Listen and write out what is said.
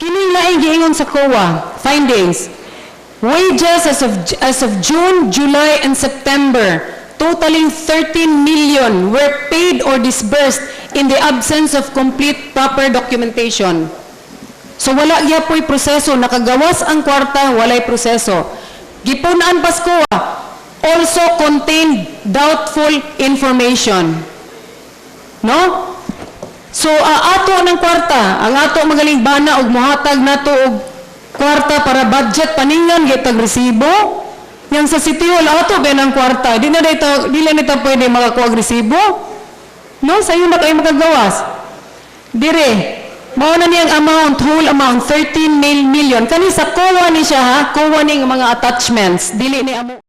Kining laing giingon sa COA findings. Wages as of June, July, and September, totaling 13 million, were paid or disbursed in the absence of complete proper documentation. So wala gyapon proseso, nakagawas ang kwarta, walay proseso. Gipunan pas COA also contained doubtful information. No? So ato ng kwarta, ang ato magaling bana og mohatag nato og kwarta para budget paningan gitag resibo. Yang sa City Hall ato ba ng kwarta, dili nito pwede makakuha og resibo. No, sayo na kayo makagawas. Dire, mao na niyang amount, whole amount 13 million. Kani sa COA ni siya ha, COA ning mga attachments, dili ni amo